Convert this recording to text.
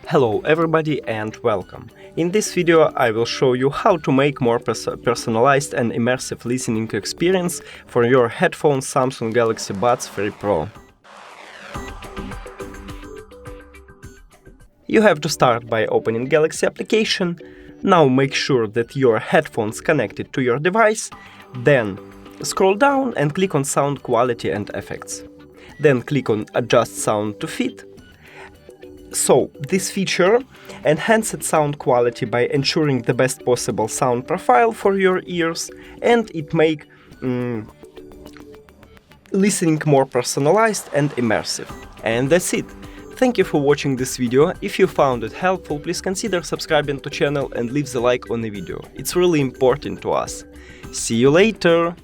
Hello everybody and welcome. In this video I will show you how to make more personalized and immersive listening experience for your headphones Samsung Galaxy Buds 3 Pro. You have to start by opening Galaxy application. Now make sure that your headphones connected to your device. Then scroll down and click on Sound Quality and Effects. Then click on Adjust Sound to Fit. So, this feature enhances sound quality by ensuring the best possible sound profile for your ears, and it makes listening more personalized and immersive. And that's it. Thank you for watching this video. If you found it helpful, please consider subscribing to the channel and leave the like on the video. It's really important to us. See you later!